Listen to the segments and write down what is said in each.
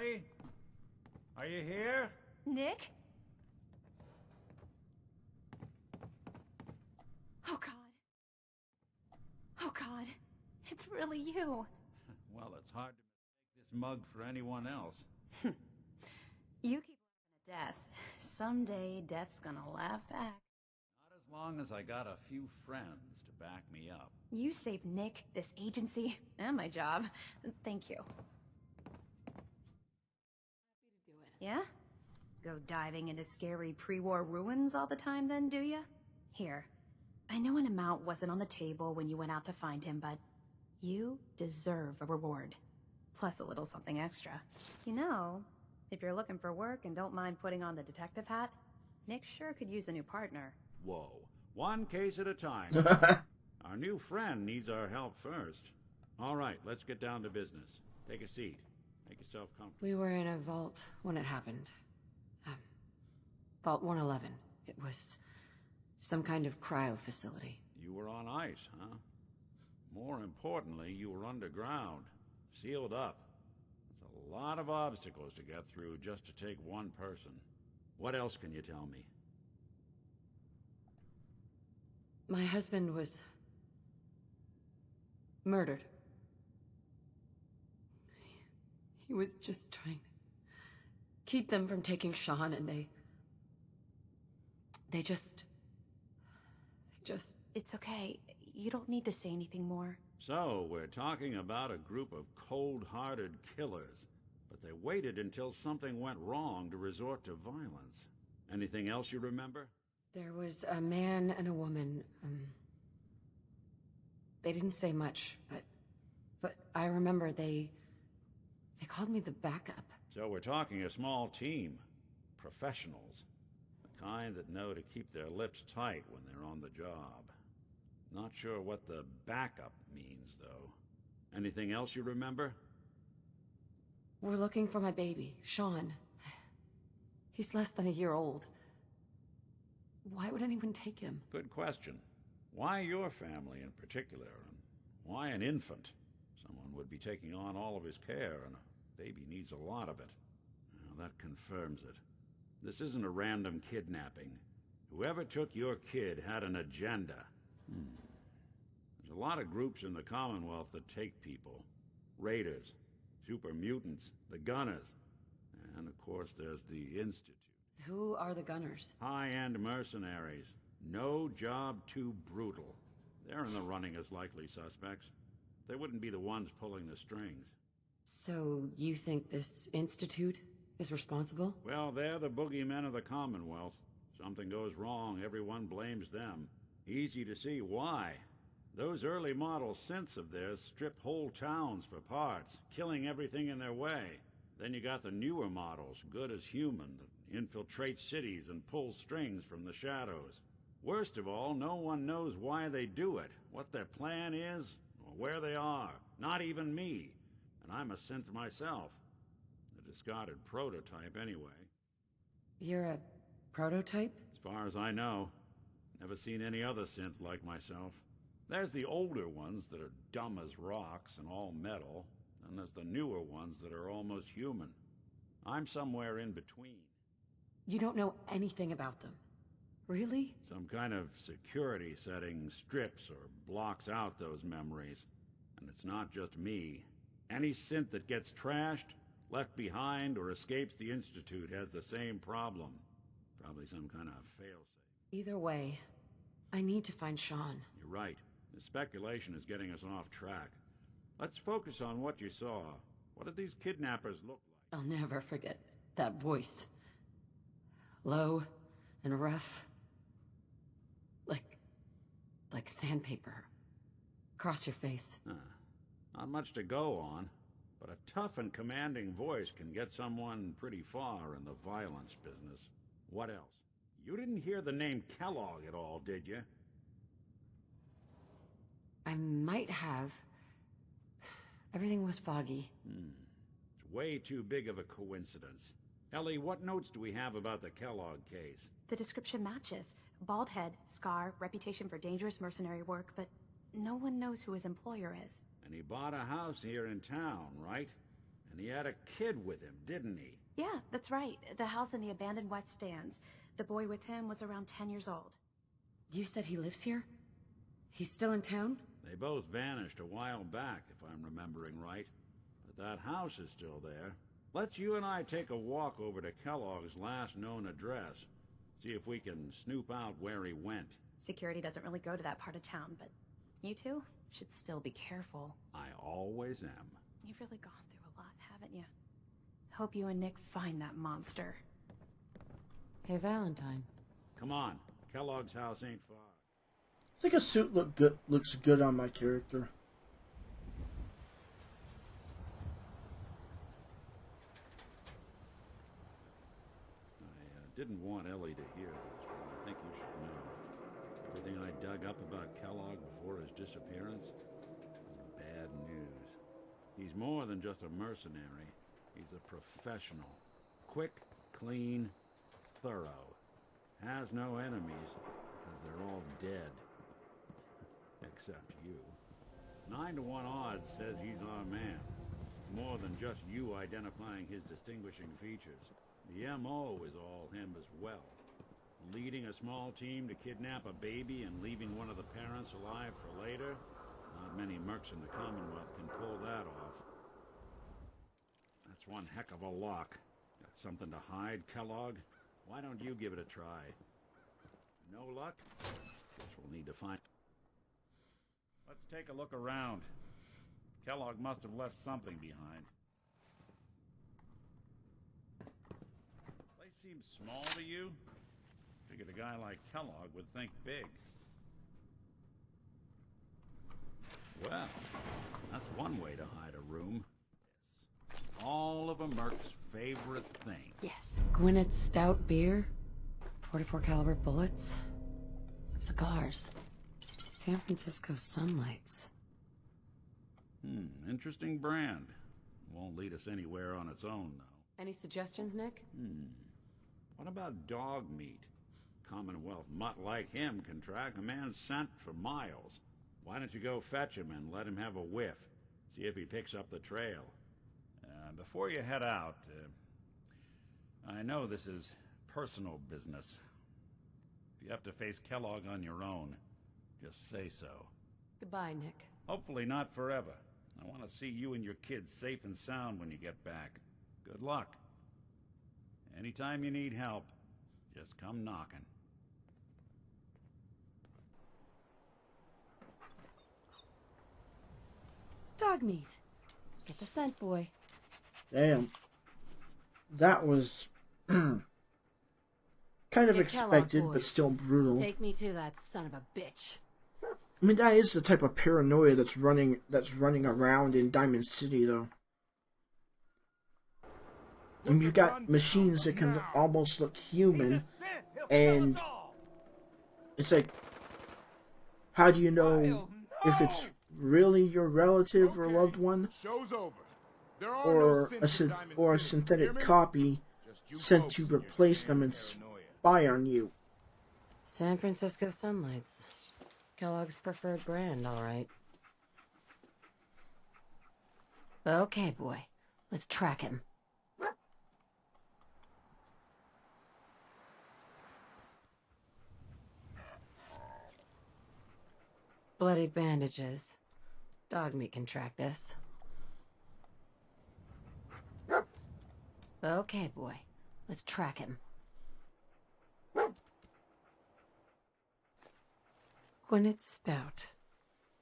Ellie? Are you here? Nick? Oh, God. Oh, God. It's really you. Well, it's hard to mistake this mug for anyone else. You keep laughing at death. Someday, death's gonna laugh back. Not as long as I got a few friends to back me up. You saved Nick, this agency, and my job. Thank you. Happy to do it. Yeah? Go diving into scary pre-war ruins all the time then, do ya? Here. I know an amount wasn't on the table when you went out to find him, but you deserve a reward. Plus a little something extra. You know, if you're looking for work and don't mind putting on the detective hat, Nick sure could use a new partner. Whoa. One case at a time. Our new friend needs our help first. All right, let's get down to business. Take a seat. Make yourself comfortable. We were in a vault when it happened. Vault 111. It was some kind of cryo facility. You were on ice, huh? More importantly, you were underground, sealed up. It's a lot of obstacles to get through just to take one person. What else can you tell me? My husband was murdered. He was just trying to keep them from taking Sean, and they just... It's okay. You don't need to say anything more. So, we're talking about a group of cold-hearted killers, but they waited until something went wrong to resort to violence. Anything else you remember? There was a man and a woman. They didn't say much, but I remember they called me the backup. So we're talking a small team. Professionals. The kind that know to keep their lips tight when they're on the job. Not sure what the backup means, though. Anything else you remember? We're looking for my baby, Sean. He's less than a year old. Why would anyone take him? Good question. Why your family in particular, and why an infant? Someone would be taking on all of his care, and a baby needs a lot of it. Well, that confirms it. This isn't a random kidnapping. Whoever took your kid had an agenda. There's a lot of groups in the Commonwealth that take people. Raiders, super mutants, the Gunners, and of course there's the Institute. Who are the Gunners? High-end mercenaries. No job too brutal. They're in the running as likely suspects. They wouldn't be the ones pulling the strings. So you think this Institute is responsible? Well, they're the boogeymen of the Commonwealth. Something goes wrong, everyone blames them. Easy to see why. Those early model synths of theirs strip whole towns for parts, killing everything in their way. Then you got the newer models, good as human, that infiltrate cities and pull strings from the shadows. Worst of all, no one knows why they do it, what their plan is, or where they are. Not even me. And I'm a synth myself. A discarded prototype anyway. You're a prototype? As far as I know. Never seen any other synth like myself. There's the older ones that are dumb as rocks and all metal, and there's the newer ones that are almost human. I'm somewhere in between. You don't know anything about them. Really? Some kind of security setting strips or blocks out those memories. And it's not just me. Any synth that gets trashed, left behind, or escapes the Institute has the same problem. Probably some kind of failsafe. Either way, I need to find Sean. You're right. The speculation is getting us off track. Let's focus on what you saw. What did these kidnappers look like? I'll never forget that voice. Low and rough. Like sandpaper. Across your face. Not much to go on, but a tough and commanding voice can get someone pretty far in the violence business. What else? You didn't hear the name Kellogg at all, did you? I might have. Everything was foggy. It's way too big of a coincidence. Ellie, what notes do we have about the Kellogg case? The description matches. Bald head, scar, reputation for dangerous mercenary work, but no one knows who his employer is. And he bought a house here in town, right? An he had a kid with him, didn't he? Yeah, that's right. The house in the abandoned West Stands. The boy with him was around 10 years old. You said he lives here? He's still in town? They both vanished a while back, if I'm remembering right. But that house is still there. Let's you and I take a walk over to Kellogg's last known address. See if we can snoop out where he went. Security doesn't really go to that part of town, but you two should still be careful. I always am. You've really gone through a lot, haven't you? Hope you and Nick find that monster. Hey, Valentine. Come on, Kellogg's house ain't far. I think a suit looks good on my character. I didn't want Ellie to hear this, but I think you should know. Everything I dug up about Kellogg before his disappearance is bad news. He's more than just a mercenary. He's a professional. Quick, clean, thorough. Has no enemies because they're all dead. Except you. 9 to 1 odds says he's our man. More than just you identifying his distinguishing features. The M.O. is all him as well. Leading a small team to kidnap a baby and leaving one of the parents alive for later? Not many mercs in the Commonwealth can pull that off. That's one heck of a lock. Got something to hide, Kellogg? Why don't you give it a try? No luck? Guess we'll need to find... Let's take a look around. Kellogg must have left something behind. Place seems small to you? Figured a guy like Kellogg would think big. Well, that's one way to hide a room. All of a merc's favorite thing. Yes. Gwyneth stout beer, 44 caliber bullets, cigars, San Francisco sunlights. Interesting brand. Won't lead us anywhere on its own, though. Any suggestions, Nick? What about dog meat? Commonwealth mutt like him can track a man's scent for miles. Why don't you go fetch him and let him have a whiff? See if he picks up the trail. Before you head out, I know this is personal business. If you have to face Kellogg on your own, just say so. Goodbye, Nick. Hopefully not forever. I want to see you and your kids safe and sound when you get back. Good luck. Anytime you need help, just come knocking. Dog meat. Get the scent, boy. Damn. That was kind of Nick expected, Kellogg, boy. but still brutal. Take me to that son of a bitch. I mean, that is the type of paranoia that's running around in Diamond City, though. I mean, you've got machines that can almost look human, and it's like, how do you know if it's really your relative or loved one, or a synthetic copy sent to replace them and spy on you? San Francisco sunlights. Kellogg's preferred brand, all right. Okay, boy. Let's track him. Bloody bandages. Dog meat can track this. Okay, boy. Let's track him. Gwyneth stout.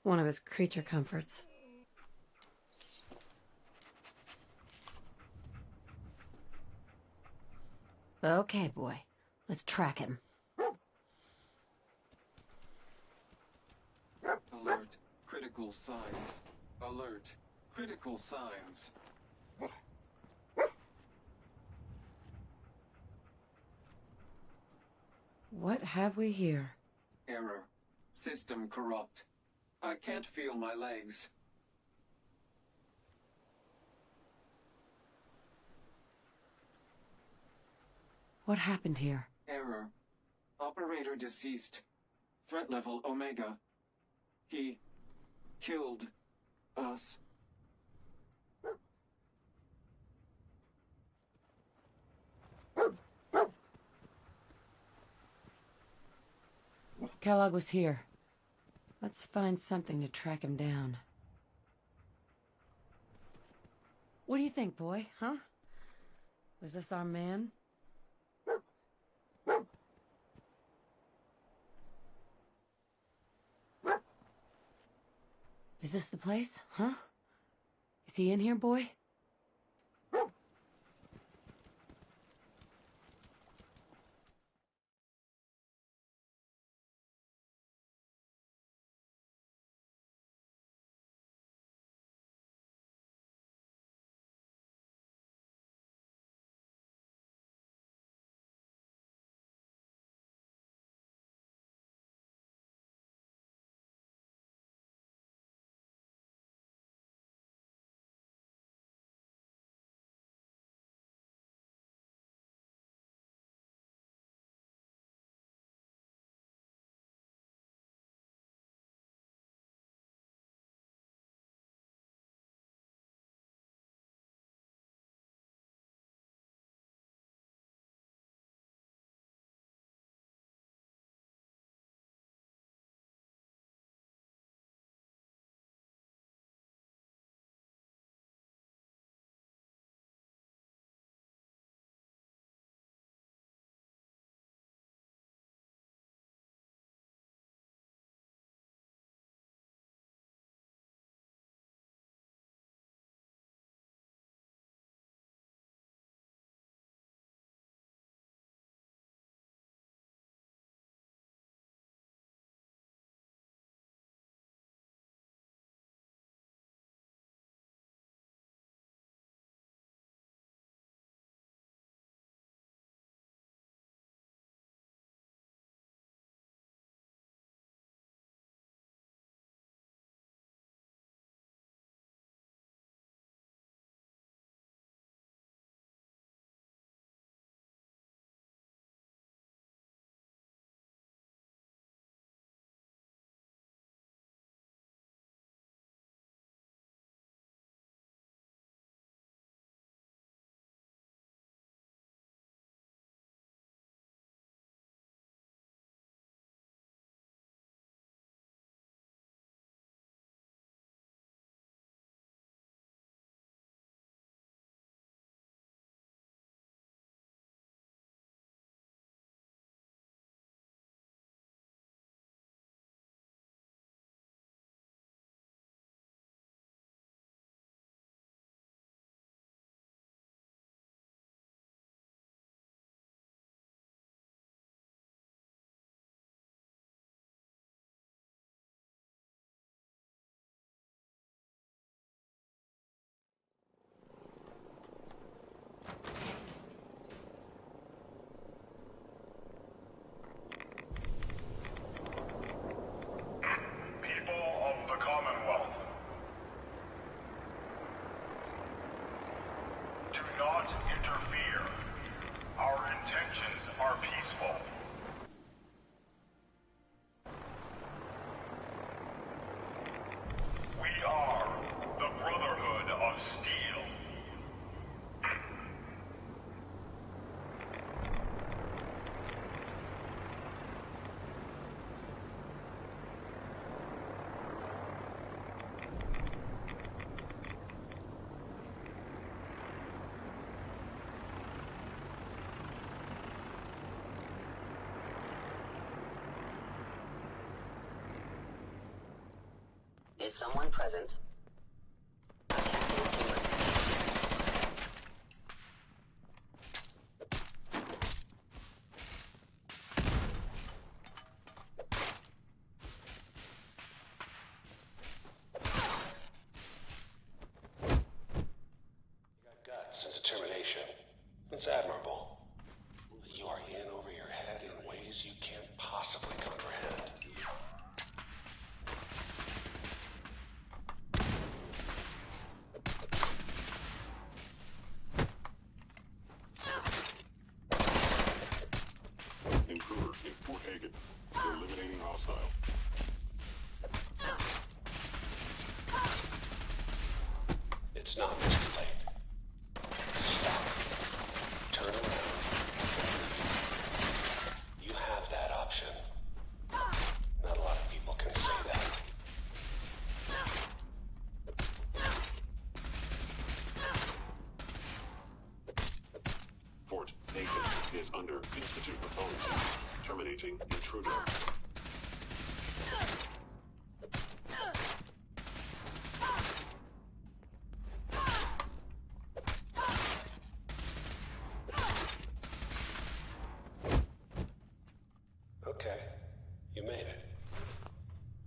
One of his creature comforts. Okay, boy. Let's track him. Alert. Critical signs. Alert. Critical signs. What have we here? Error. System corrupt. I can't feel my legs. What happened here? Error. Operator deceased. Threat level Omega. He killed us. Kellogg was here. Let's find something to track him down. What do you think, boy, huh? Was this our man? Is this the place, huh? Is he in here, boy? Is someone present? Guts and determination. It's admirable. But you are in over your head in ways you can't possibly comprehend. Intruder in Fort Hagen. Eliminating hostile. It's not too late. Stop. Turn around. You have that option. is under Institute authority. Terminating intruder. Okay, you made it.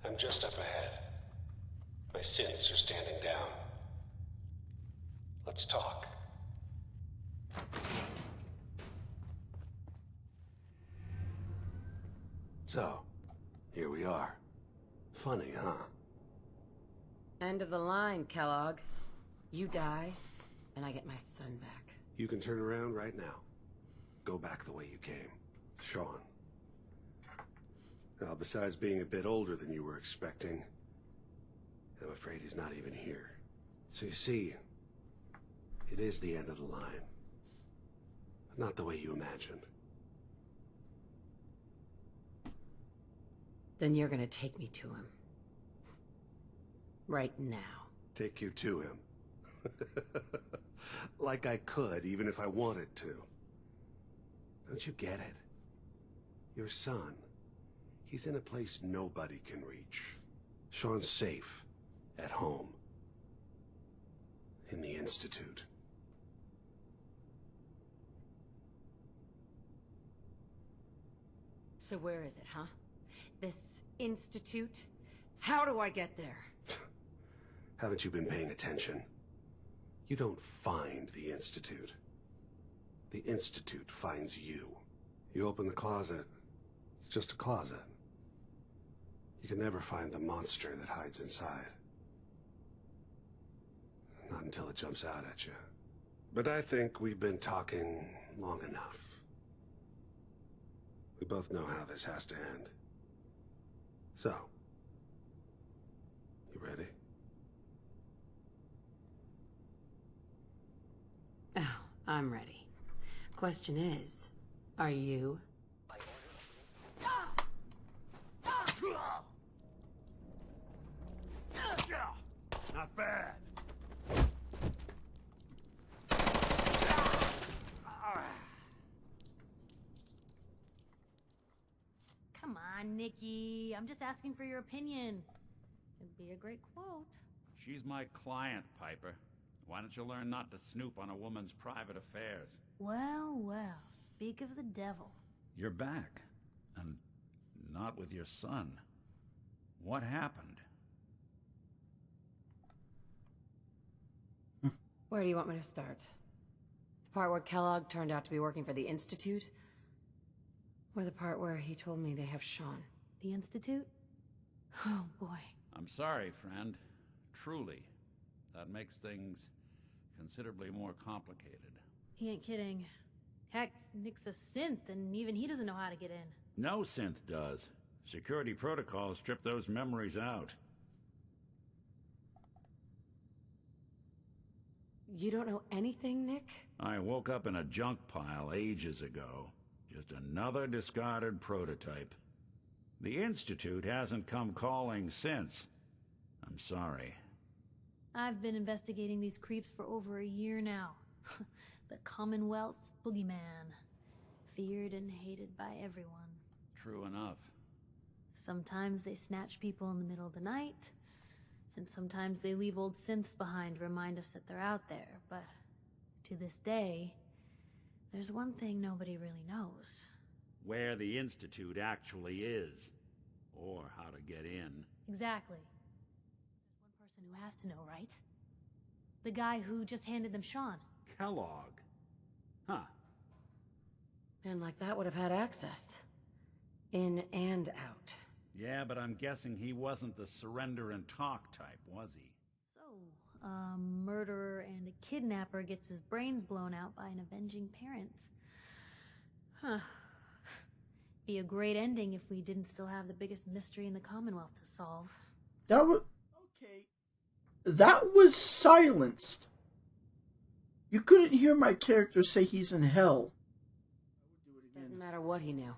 I'm just up ahead. My synths are standing down. Let's talk. So, here we are. Funny, huh? End of the line, Kellogg. You die, and I get my son back. You can turn around right now. Go back the way you came. Sean. Well, besides being a bit older than you were expecting, I'm afraid he's not even here. So you see, it is the end of the line. But not the way you imagined. Then you're gonna take me to him. Right now. Take you to him. Like I could, even if I wanted to. Don't you get it? Your son, he's in a place nobody can reach. Sean's safe. At home. In the Institute. So where is it, huh? This institute? How do I get there? Haven't you been paying attention? You don't find the Institute. The Institute finds you. You open the closet, it's just a closet. You can never find the monster that hides inside. Not until it jumps out at you. But I think we've been talking long enough. We both know how this has to end. So, you ready? Oh, I'm ready. Question is, are you? Not bad. Come on, Nikki. I'm just asking for your opinion. It'd be a great quote. She's my client, Piper. Why don't you learn not to snoop on a woman's private affairs? Well, well, speak of the devil. You're back. And not with your son. What happened? Where do you want me to start? The part where Kellogg turned out to be working for the Institute? Or the part where he told me they have Sean? The Institute? Oh, boy. I'm sorry, friend. Truly. That makes things considerably more complicated. He ain't kidding. Heck, Nick's a synth, and even he doesn't know how to get in. No synth does. Security protocols strip those memories out. You don't know anything, Nick? I woke up in a junk pile ages ago. Just another discarded prototype. The Institute hasn't come calling since. I'm sorry. I've been investigating these creeps for over a year now. The Commonwealth's boogeyman. Feared and hated by everyone. True enough. Sometimes they snatch people in the middle of the night, and sometimes they leave old synths behind to remind us that they're out there, but to this day, there's one thing nobody really knows. Where the Institute actually is. Or how to get in. Exactly. There's one person who has to know, right? The guy who just handed them Sean. Kellogg. Huh. Man like that would have had access. In and out. Yeah, but I'm guessing he wasn't the surrender and talk type, was he? So, a murderer and a kidnapper gets his brains blown out by an avenging parent. Huh. Be a great ending if we didn't still have the biggest mystery in the Commonwealth to solve. That was... Okay. That was silenced. You couldn't hear my character say he's in hell. Doesn't matter what he knew.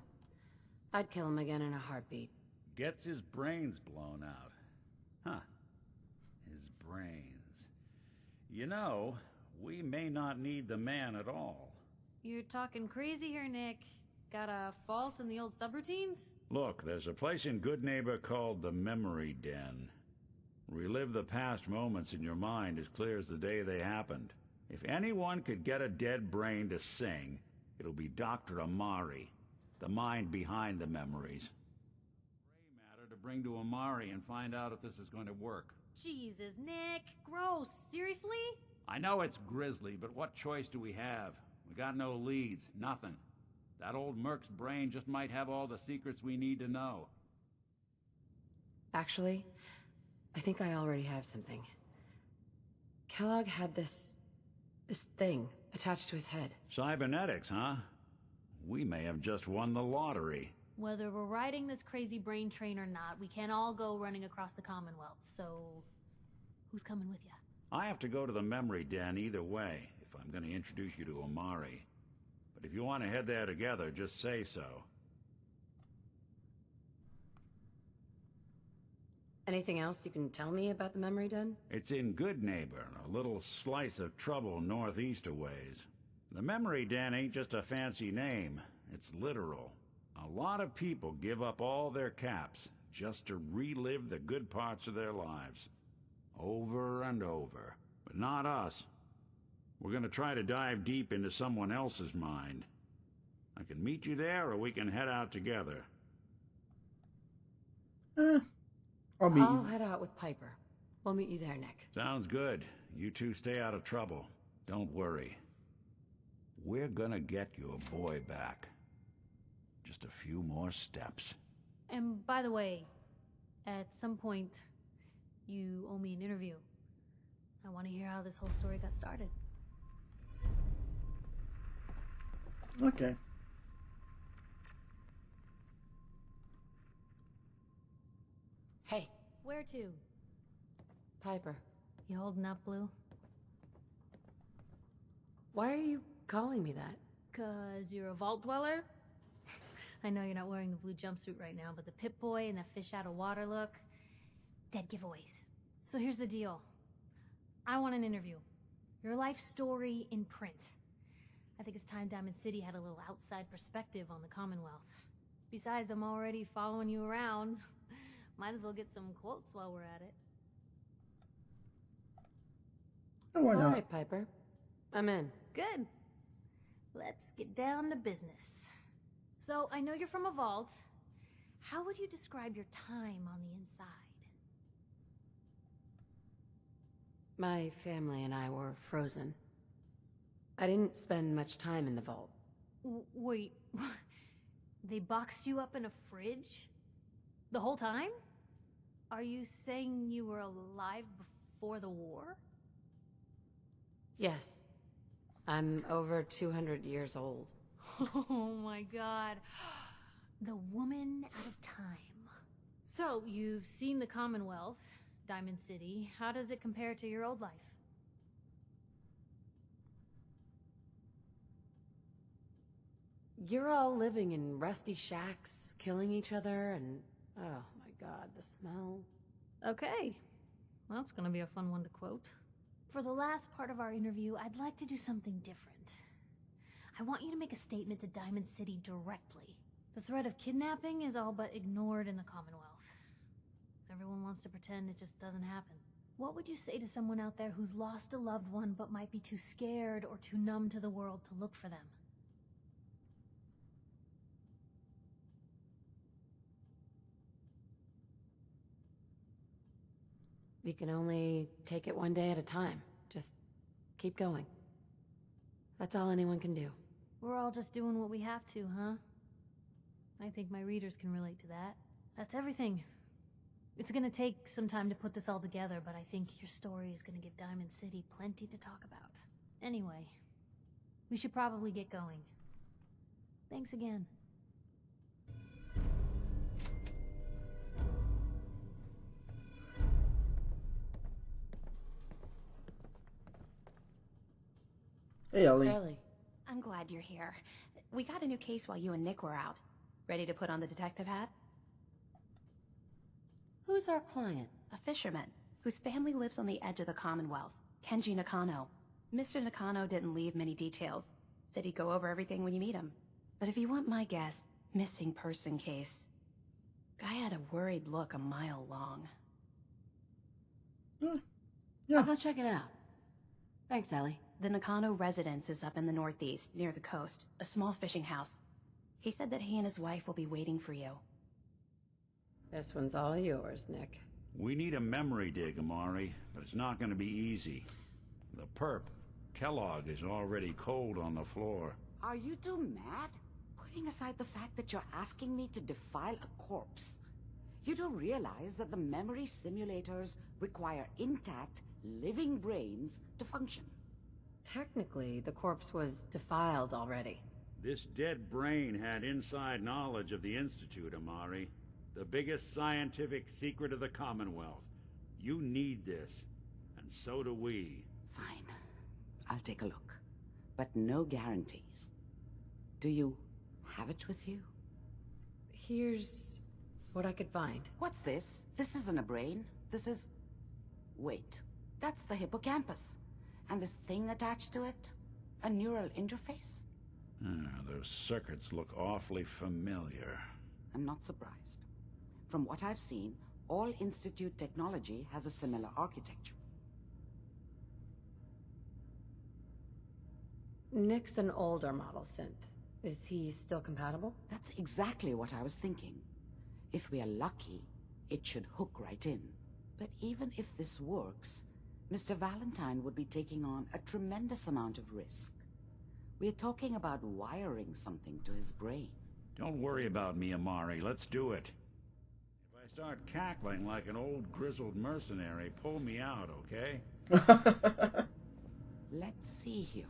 I'd kill him again in a heartbeat. Gets his brains blown out. Huh. His brains. You know, we may not need the man at all. You're talking crazy here, Nick. Got a fault in the old subroutines? Look, there's a place in Good Neighbor called the Memory Den. Relive the past moments in your mind as clear as the day they happened. If anyone could get a dead brain to sing, it'll be Dr. Amari, the mind behind the memories. Gray matter to bring to Amari and find out if this is going to work. Jesus, Nick. Gross. Seriously? I know it's grisly, but what choice do we have? We got no leads, nothing. That old Merc's brain just might have all the secrets we need to know. Actually, I think I already have something. Kellogg had this thing attached to his head. Cybernetics, huh? We may have just won the lottery. Whether we're riding this crazy brain train or not, we can't all go running across the Commonwealth, so... who's coming with you? I have to go to the Memory Den either way, if I'm going to introduce you to Amari. But if you want to head there together, just say so. Anything else you can tell me about the Memory Den? It's in Good Neighbor, a little slice of trouble northeast a ways. The Memory Den ain't just a fancy name, it's literal. A lot of people give up all their caps just to relive the good parts of their lives. Over and over. But not us. We're going to try to dive deep into someone else's mind. I can meet you there, or we can head out together. I'll head out with Piper. We'll meet you there, Nick. Sounds good. You two stay out of trouble. Don't worry. We're gonna get your boy back. Just a few more steps. And by the way, at some point, you owe me an interview. I want to hear how this whole story got started. Okay. Hey. Where to? Piper. You holding up, Blue? Why are you calling me that? 'Cause you're a vault dweller? I know you're not wearing the blue jumpsuit right now, but the Pip-Boy and the fish out of water look... dead giveaways. So here's the deal. I want an interview. Your life story in print. I think it's time Diamond City had a little outside perspective on the Commonwealth. Besides, I'm already following you around. Might as well get some quotes while we're at it. Oh, why not? All right, Piper. I'm in. Good. Let's get down to business. So, I know you're from a vault. How would you describe your time on the inside? My family and I were frozen. I didn't spend much time in the vault. Wait, they boxed you up in a fridge? The whole time? Are you saying you were alive before the war? Yes. I'm over 200 years old. Oh my god. The woman out of time. So, you've seen the Commonwealth, Diamond City. How does it compare to your old life? You're all living in rusty shacks, killing each other, and... oh my god, the smell. Okay. Well, that's gonna be a fun one to quote. For the last part of our interview, I'd like to do something different. I want you to make a statement to Diamond City directly. The threat of kidnapping is all but ignored in the Commonwealth. Everyone wants to pretend it just doesn't happen. What would you say to someone out there who's lost a loved one but might be too scared or too numb to the world to look for them? You can only take it one day at a time. Just keep going. That's all anyone can do. We're all just doing what we have to, huh? I think my readers can relate to that. That's everything. It's gonna take some time to put this all together, but I think your story is gonna give Diamond City plenty to talk about. Anyway, we should probably get going. Thanks again. Hey, Ellie. Ellie. I'm glad you're here. We got a new case while you and Nick were out. Ready to put on the detective hat? Who's our client? A fisherman, whose family lives on the edge of the Commonwealth, Kenji Nakano. Mr. Nakano didn't leave many details, Said he'd go over everything when you meet him. But if you want my guess, missing person case. Guy had a worried look a mile long. Yeah. I'll go check it out. Thanks, Ellie. The Nakano residence is up in the northeast, near the coast. A small fishing house. He said that he and his wife will be waiting for you. This one's all yours, Nick. We need a memory dig, Amari, but it's not going to be easy. The perp, Kellogg, is already cold on the floor. Are you two mad? Putting aside the fact that you're asking me to defile a corpse, you do realize that the memory simulators require intact, living brains to function. Technically, the corpse was defiled already. This dead brain had inside knowledge of the Institute, Amari. The biggest scientific secret of the Commonwealth. You need this, and so do we. Fine. I'll take a look. But no guarantees. Do you have it with you? Here's what I could find. What's this? This isn't a brain. This is... Wait. That's the hippocampus. And this thing attached to it? A neural interface? Those circuits look awfully familiar. I'm not surprised. From what I've seen, all Institute technology has a similar architecture. Nick's an older model synth. Is he still compatible? That's exactly what I was thinking. If we are lucky, it should hook right in. But even if this works, Mr. Valentine would be taking on a tremendous amount of risk. We're talking about wiring something to his brain. Don't worry about me, Amari. Let's do it. If I start cackling like an old grizzled mercenary, pull me out, okay? Let's see here.